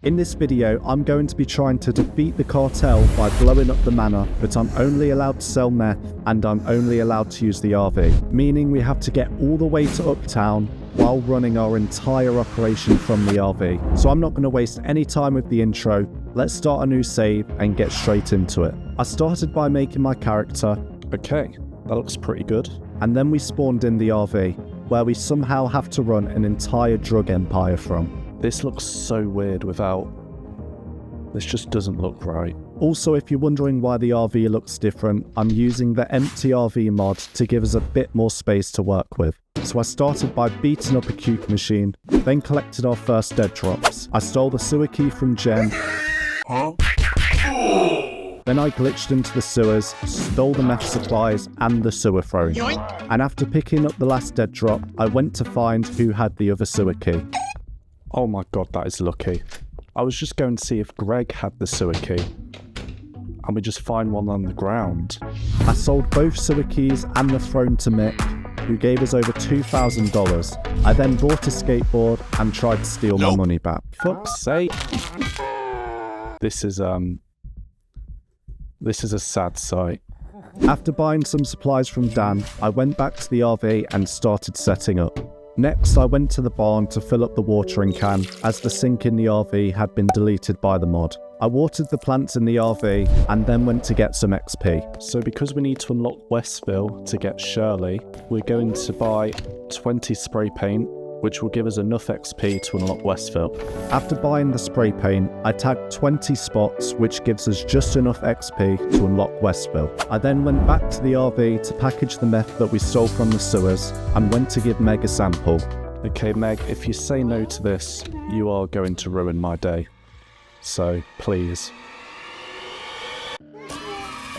In this video, I'm going to be trying to defeat the cartel by blowing up the manor, but I'm only allowed to sell meth and I'm only allowed to use the RV, meaning we have to get all the way to Uptown while running our entire operation from the RV. So I'm not going to waste any time with the intro. Let's start a new save and get straight into it. I started by making my character. Okay, that looks pretty good. And then we spawned in the RV, where we somehow have to run an entire drug empire from. This looks so weird without... This just doesn't look right. Also, if you're wondering why the RV looks different, I'm using the empty RV mod to give us a bit more space to work with. So I started by beating up a cube machine, then collected our first dead drops. I stole the sewer key from Jen. Then I glitched into the sewers, stole the meth supplies and the sewer phone. And after picking up the last dead drop, I went to find who had the other sewer key. Oh my god, that is lucky. I was just going to see if Greg had the sewer key. And we just find one on the ground. I sold both sewer keys and the throne to Mick, who gave us over $2,000. I then bought a skateboard and tried to steal my money back. Fuck's sake. This is a sad sight. After buying some supplies from Dan, I went back to the RV and started setting up. Next, I went to the barn to fill up the watering can, as the sink in the RV had been deleted by the mod. I watered the plants in the RV and then went to get some XP. So because we need to unlock Westville to get Shirley, we're going to buy 20 spray paint, which will give us enough XP to unlock Westville. After buying the spray paint, I tagged 20 spots, which gives us just enough XP to unlock Westville. I then went back to the RV to package the meth that we stole from the sewers and went to give Meg a sample. Okay, Meg, if you say no to this, you are going to ruin my day. So, please.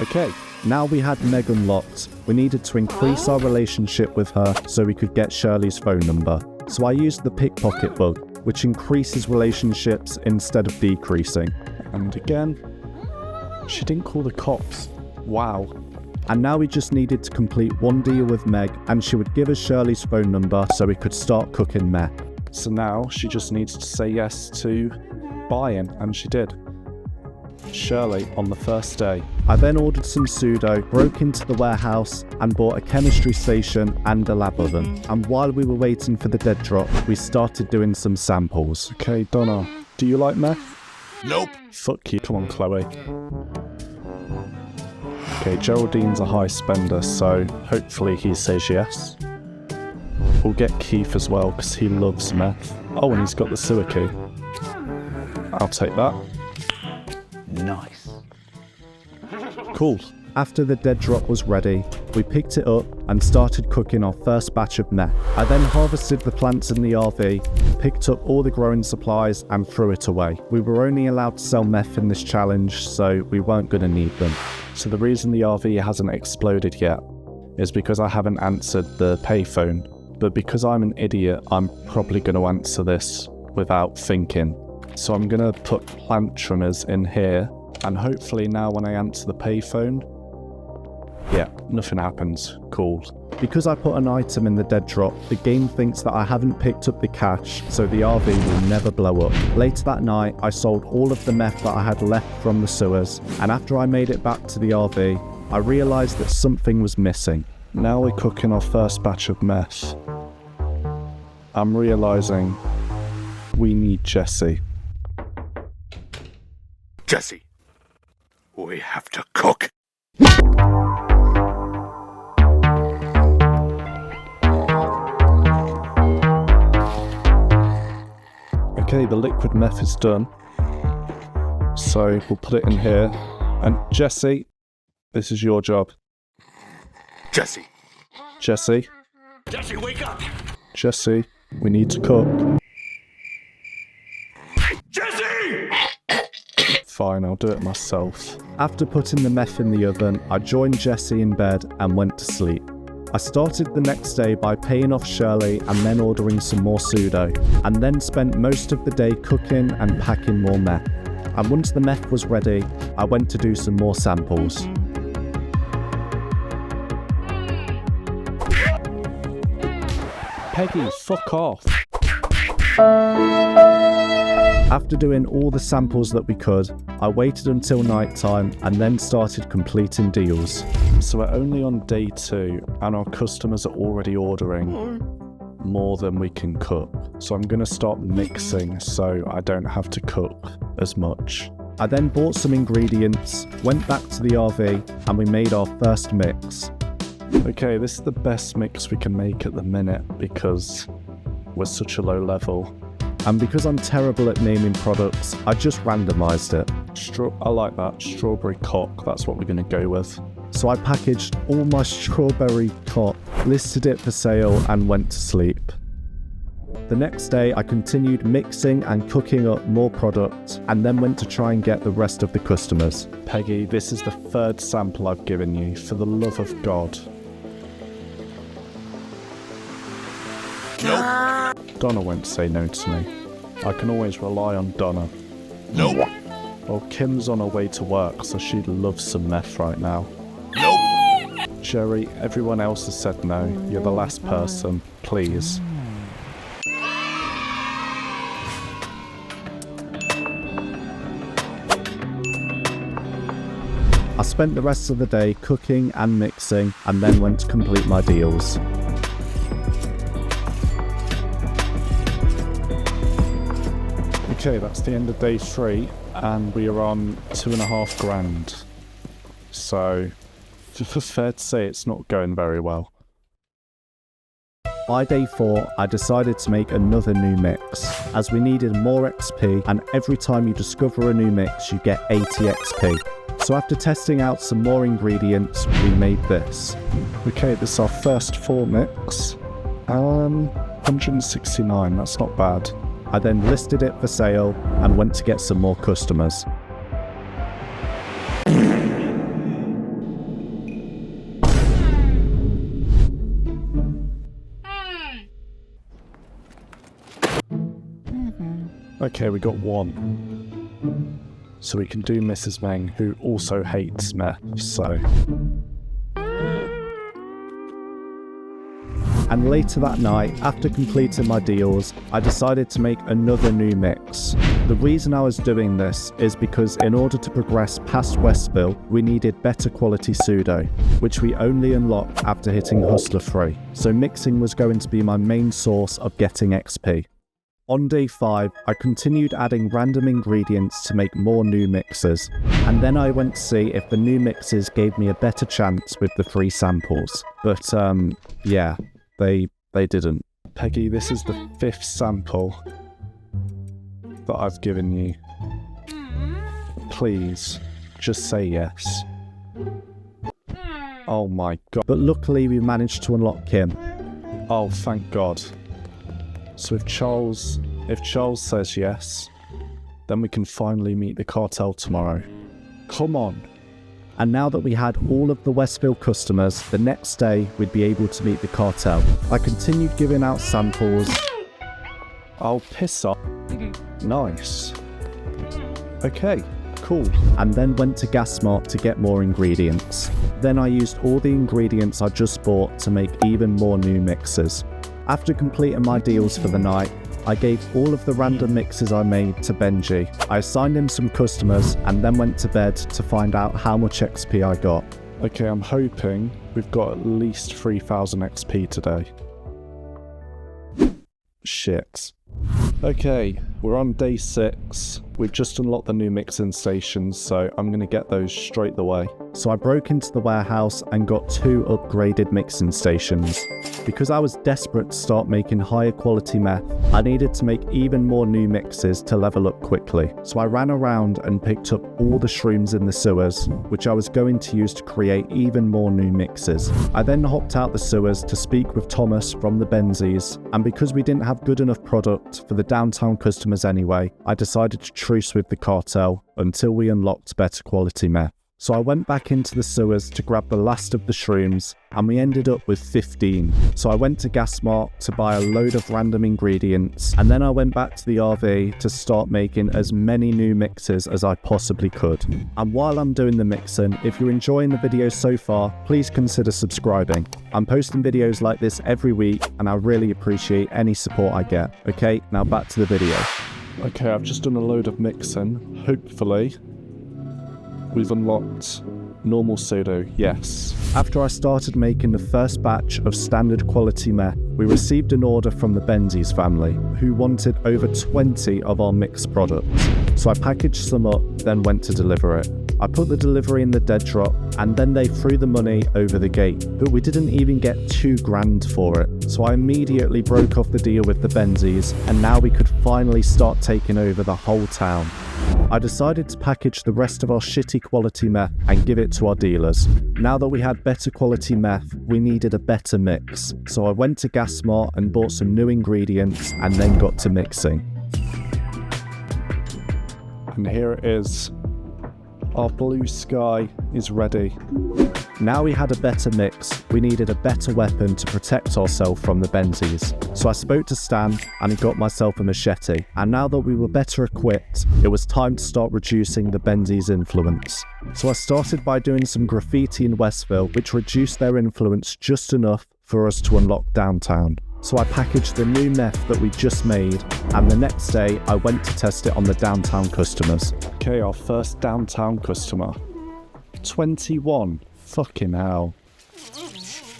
Okay. Now we had Meg unlocked, we needed to increase our relationship with her so we could get Shirley's phone number. So I used the pickpocket bug, which increases relationships instead of decreasing. And again, she didn't call the cops. Wow. And now we just needed to complete one deal with Meg and she would give us Shirley's phone number so we could start cooking meth. So now she just needs to say yes to buying, and she did. Shirley on the first day. I then ordered some pseudo, broke into the warehouse and bought a chemistry station and a lab oven. And while we were waiting for the dead drop, we started doing some samples. Okay, Donna, do you like meth? Nope. Fuck you. Come on, Chloe. Okay, Geraldine's a high spender, so hopefully he says yes. We'll get Keith as well, because he loves meth. Oh, and he's got the sewer key. I'll take that. Nice. Cool. After the dead drop was ready, we picked it up and started cooking our first batch of meth. I then harvested the plants in the RV, picked up all the growing supplies and threw it away. We were only allowed to sell meth in this challenge, so we weren't going to need them. So the reason the RV hasn't exploded yet is because I haven't answered the payphone. But because I'm an idiot, I'm probably going to answer this without thinking. So I'm going to put plant trimmers in here, and hopefully now when I answer the payphone, yeah, nothing happens. Cool. Because I put an item in the dead drop, the game thinks that I haven't picked up the cash, so the RV will never blow up. Later that night, I sold all of the meth that I had left from the sewers, and after I made it back to the RV, I realised that something was missing. Now we're cooking our first batch of meth. I'm realising we need Jesse. Jesse, we have to cook. Okay, the liquid meth is done. So we'll put it in here. And Jesse, this is your job. Jesse. Jesse. Jesse, wake up. Jesse, we need to cook. Jesse! Fine, I'll do it myself. After putting the meth in the oven, I joined Jesse in bed and went to sleep. I started the next day by paying off Shirley and then ordering some more pseudo, and then spent most of the day cooking and packing more meth. And once the meth was ready, I went to do some more samples. Peggy, fuck off. After doing all the samples that we could, I waited until night time and then started completing deals. So we're only on day 2 and our customers are already ordering more than we can cook. So I'm going to start mixing so I don't have to cook as much. I then bought some ingredients, went back to the RV, and we made our first mix. Okay, this is the best mix we can make at the minute because we're such a low level. And because I'm terrible at naming products, I just randomized it. I like that. Strawberry cock, that's what we're going to go with. So I packaged all my strawberry cock, listed it for sale, and went to sleep. The next day, I continued mixing and cooking up more product, and then went to try and get the rest of the customers. Peggy, this is the 3rd sample I've given you, for the love of God. Nope. Donna won't say no to me. I can always rely on Donna. Nope. Well, Kim's on her way to work, so she loves some meth right now. Nope. Jerry, everyone else has said no. You're the last person. Please. I spent the rest of the day cooking and mixing, and then went to complete my deals. Okay, that's the end of day 3, and we are on 2.5 grand. So, it's fair to say it's not going very well. By day 4, I decided to make another new mix, as we needed more XP, and every time you discover a new mix, you get 80 XP. So after testing out some more ingredients, we made this. Okay, this is our first 4 mix. 169, that's not bad. I then listed it for sale and went to get some more customers. Okay, we got 1. So we can do Mrs. Meng, who also hates meth, so... And later that night, after completing my deals, I decided to make another new mix. The reason I was doing this is because in order to progress past Westville, we needed better quality pseudo, which we only unlocked after hitting Hustler 3. So mixing was going to be my main source of getting XP. On day 5, I continued adding random ingredients to make more new mixes, and then I went to see if the new mixes gave me a better chance with the 3 samples. But yeah, they didn't. Peggy, this is the 5th sample that I've given you. Please, just say yes. Oh my god. But luckily we managed to unlock Kim. Oh, thank God. So if Charles says yes, then we can finally meet the Cartel tomorrow. Come on. And now that we had all of the Westville customers, the next day we'd be able to meet the Cartel. I continued giving out samples. I'll piss off. Nice. Okay, cool. And then went to Gasmart to get more ingredients. Then I used all the ingredients I just bought to make even more new mixes. After completing my deals for the night, I gave all of the random mixes I made to Benji. I assigned him some customers and then went to bed to find out how much XP I got. Okay, I'm hoping we've got at least 3,000 XP today. Shit. Okay, we're on day 6. We've just unlocked the new mixing stations, so I'm going to get those straight away. So I broke into the warehouse and got 2 upgraded mixing stations. Because I was desperate to start making higher quality meth, I needed to make even more new mixes to level up quickly. So I ran around and picked up all the shrooms in the sewers, which I was going to use to create even more new mixes. I then hopped out the sewers to speak with Thomas from the Benzies, and because we didn't have good enough product for the downtown customers anyway, I decided to truce with the Cartel until we unlocked better quality meth. So I went back into the sewers to grab the last of the shrooms, and we ended up with 15. So I went to Gasmart to buy a load of random ingredients, and then I went back to the RV to start making as many new mixes as I possibly could. And while I'm doing the mixing, if you're enjoying the video so far, please consider subscribing. I'm posting videos like this every week, and I really appreciate any support I get. Okay, now back to the video. Okay, I've just done a load of mixing. Hopefully, we've unlocked normal pseudo, yes. After I started making the first batch of standard quality meth, we received an order from the Benzies family, who wanted over 20 of our mixed products. So I packaged some up, then went to deliver it. I put the delivery in the dead drop, and then they threw the money over the gate, but we didn't even get $2,000 for it. So I immediately broke off the deal with the Benzies, and now we could finally start taking over the whole town. I decided to package the rest of our shitty quality meth and give it to our dealers. Now that we had better quality meth, we needed a better mix. So I went to Gasmart and bought some new ingredients and then got to mixing. And here it is. Our blue sky is ready. Now we had a better mix, we needed a better weapon to protect ourselves from the Benzies. So I spoke to Stan and he got myself a machete. And now that we were better equipped, it was time to start reducing the Benzies' influence. So I started by doing some graffiti in Westville, which reduced their influence just enough for us to unlock downtown. So I packaged the new meth that we just made, and the next day I went to test it on the downtown customers. Okay, our first downtown customer. 21. Fucking hell.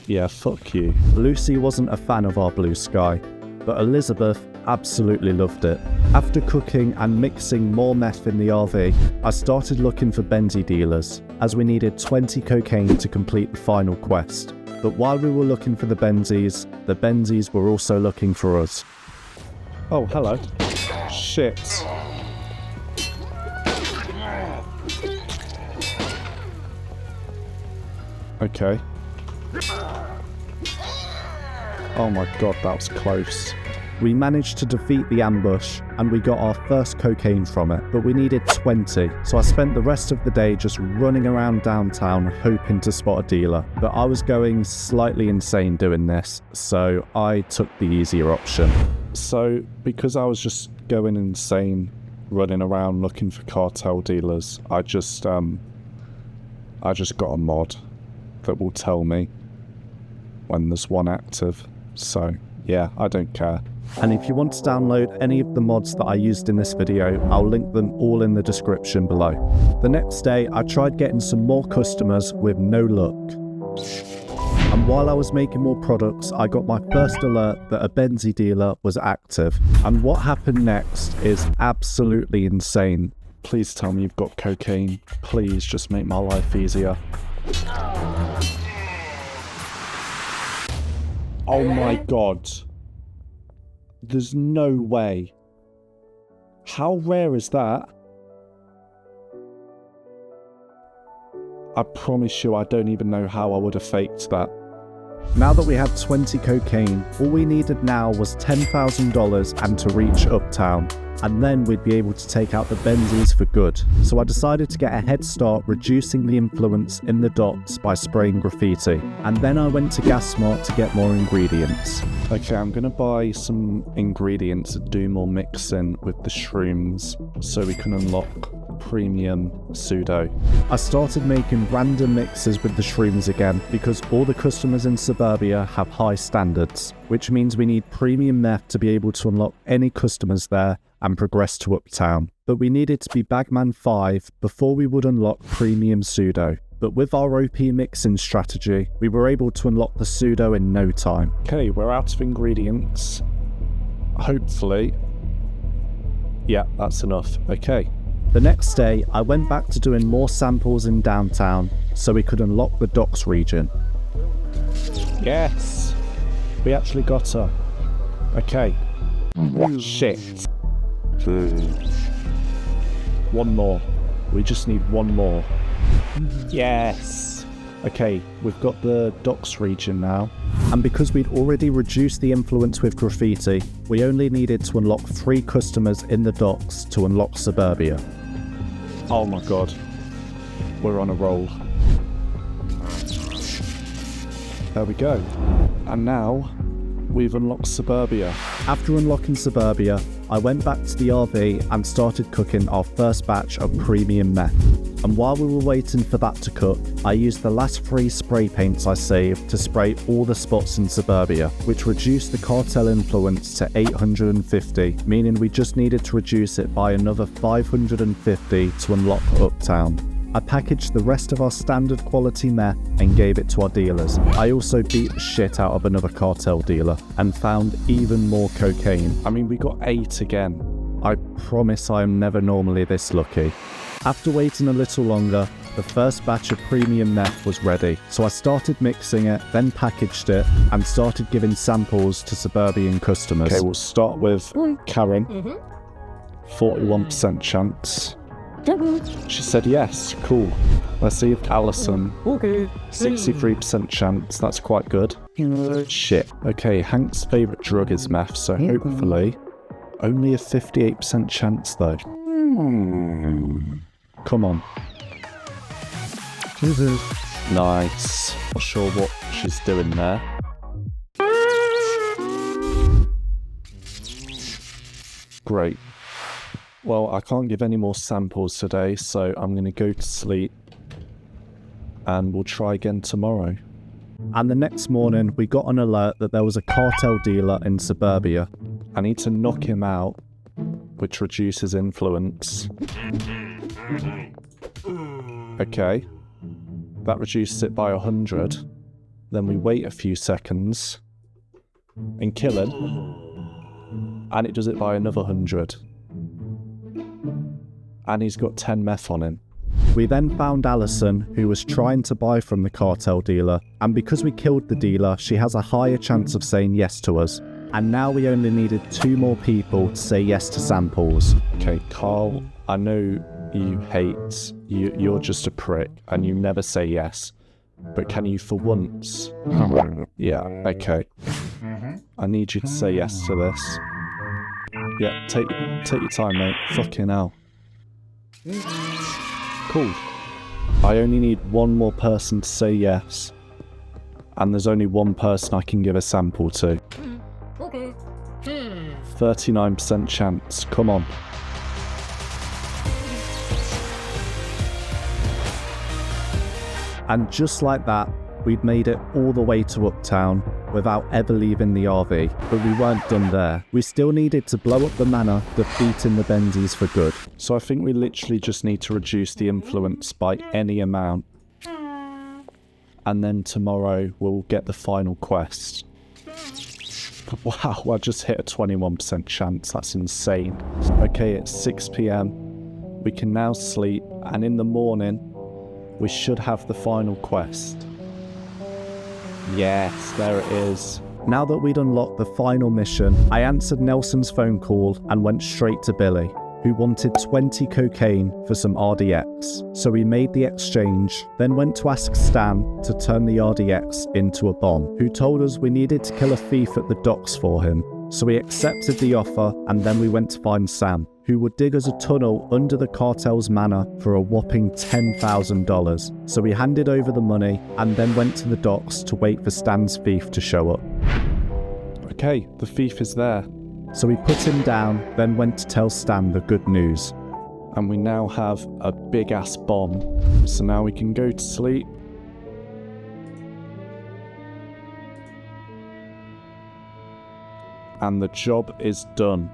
Yeah, fuck you. Lucy wasn't a fan of our blue sky, but Elizabeth absolutely loved it. After cooking and mixing more meth in the RV, I started looking for Benzie dealers, as we needed 20 cocaine to complete the final quest. But while we were looking for the Benzies were also looking for us. Oh, hello. Shit. Okay. Oh my god, that was close. We managed to defeat the ambush and we got our first cocaine from it, but we needed 20, so I spent the rest of the day just running around downtown hoping to spot a dealer. But I was going slightly insane doing this, so I took the easier option. So because I was just going insane running around looking for cartel dealers, I just got a mod that will tell me when there's one active. So yeah, I don't care. And if you want to download any of the mods that I used in this video, I'll link them all in the description below. The next day, I tried getting some more customers with no luck. And while I was making more products, I got my first alert that a Benzie dealer was active. And what happened next is absolutely insane. Please tell me you've got cocaine. Please just make my life easier. Oh my god. There's no way. How rare is that? I promise you I don't even know how I would have faked that. Now that we had 20 cocaine, all we needed now was $10,000 and to reach Uptown. And then we'd be able to take out the Benzies for good. So I decided to get a head start reducing the influence in the docks by spraying graffiti. And then I went to Gasmart to get more ingredients. Okay, I'm gonna buy some ingredients to do more mixing with the shrooms so we can unlock premium pseudo. I started making random mixes with the shrooms again because all the customers in Suburbia have high standards, which means we need premium meth to be able to unlock any customers there and progress to Uptown. But we needed to be Bagman 5 before we would unlock premium pseudo. But with our OP mixing strategy, we were able to unlock the pseudo in no time. Okay, we're out of ingredients. Hopefully. Yeah, that's enough. Okay. The next day, I went back to doing more samples in downtown so we could unlock the docks region. Yes! We actually got her. Okay. Shit. One more. We just need one more. Yes! Okay, we've got the docks region now. And because we'd already reduced the influence with graffiti, we only needed to unlock 3 customers in the docks to unlock Suburbia. Oh my god. We're on a roll. There we go. And now, we've unlocked Suburbia. After unlocking Suburbia, I went back to the RV and started cooking our first batch of premium meth. And while we were waiting for that to cook, I used the last 3 spray paints I saved to spray all the spots in Suburbia, which reduced the cartel influence to 850, meaning we just needed to reduce it by another 550 to unlock Uptown. I packaged the rest of our standard quality meth and gave it to our dealers. I also beat the shit out of another cartel dealer and found even more cocaine. I mean, we got 8 again. I promise I am never normally this lucky. After waiting a little longer, the first batch of premium meth was ready, so I started mixing it, then packaged it, and started giving samples to Suburban customers. Okay, we'll start with Karen. 41% chance. She said yes, cool. Let's see if Alison. 63% chance, that's quite good. Shit. Okay, Hank's favourite drug is meth, so hopefully only a 58% chance though. Come on. Nice. Not sure what she's doing there. Great. Well, I can't give any more samples today, so I'm going to go to sleep. And we'll try again tomorrow. And the next morning, we got an alert that there was a cartel dealer in Suburbia. I need to knock him out, which reduces influence. Okay. That reduces it by 100. Then we wait a few seconds and kill him. And it does it by another 100. And he's got 10 meth on him. We then found Alison, who was trying to buy from the cartel dealer, and because we killed the dealer, she has a higher chance of saying yes to us. And now we only needed 2 more people to say yes to samples. Okay, Carl, I know you hate, you're just a prick, and you never say yes. But can you for once? Yeah, okay. I need you to say yes to this. Yeah, take your time, mate. Fucking hell. Cool. I only need 1 more person to say yes. And there's only 1 person I can give a sample to. 39% chance. Come on. And just like that, we'd made it all the way to Uptown without ever leaving the RV. But we weren't done there. We still needed to blow up the Manor, defeating the Benzies for good. So I think we literally just need to reduce the influence by any amount. And then tomorrow we'll get the final quest. Wow, I just hit a 21% chance. That's insane. Okay, it's 6 PM. We can now sleep, and in the morning, we should have the final quest. Yes, there it is. Now that we'd unlocked the final mission, I answered Nelson's phone call and went straight to Billy, who wanted 20 cocaine for some RDX. So we made the exchange, then went to ask Stan to turn the RDX into a bomb, who told us we needed to kill a thief at the docks for him. So we accepted the offer, and then we went to find Sam, who would dig us a tunnel under the cartel's manor for a whopping $10,000. So we handed over the money and then went to the docks to wait for Stan's thief to show up. Okay, the thief is there. So we put him down, then went to tell Stan the good news. And we now have a big ass bomb. So now we can go to sleep. And the job is done.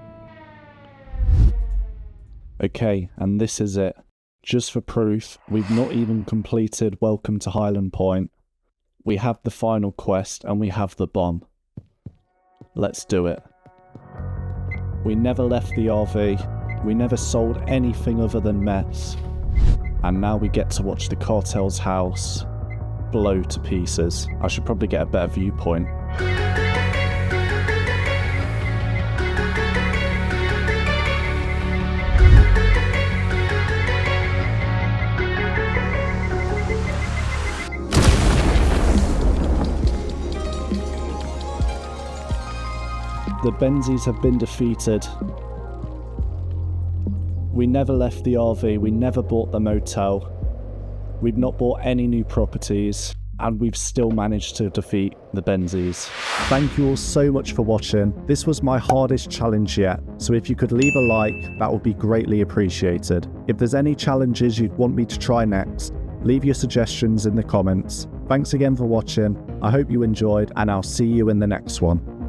Okay, and this is it. Just for proof, we've not even completed Welcome to Highland Point. We have the final quest and we have the bomb. Let's do it. We never left the RV. We never sold anything other than meth. And now we get to watch the cartel's house blow to pieces. I should probably get a better viewpoint. The Benzies have been defeated. We never left the RV, we never bought the motel. We've not bought any new properties. and we've still managed to defeat the Benzies. Thank you all so much for watching. This was my hardest challenge yet, so if you could leave a like, that would be greatly appreciated. If there's any challenges you'd want me to try next, leave your suggestions in the comments. Thanks again for watching, I hope you enjoyed, and I'll see you in the next one.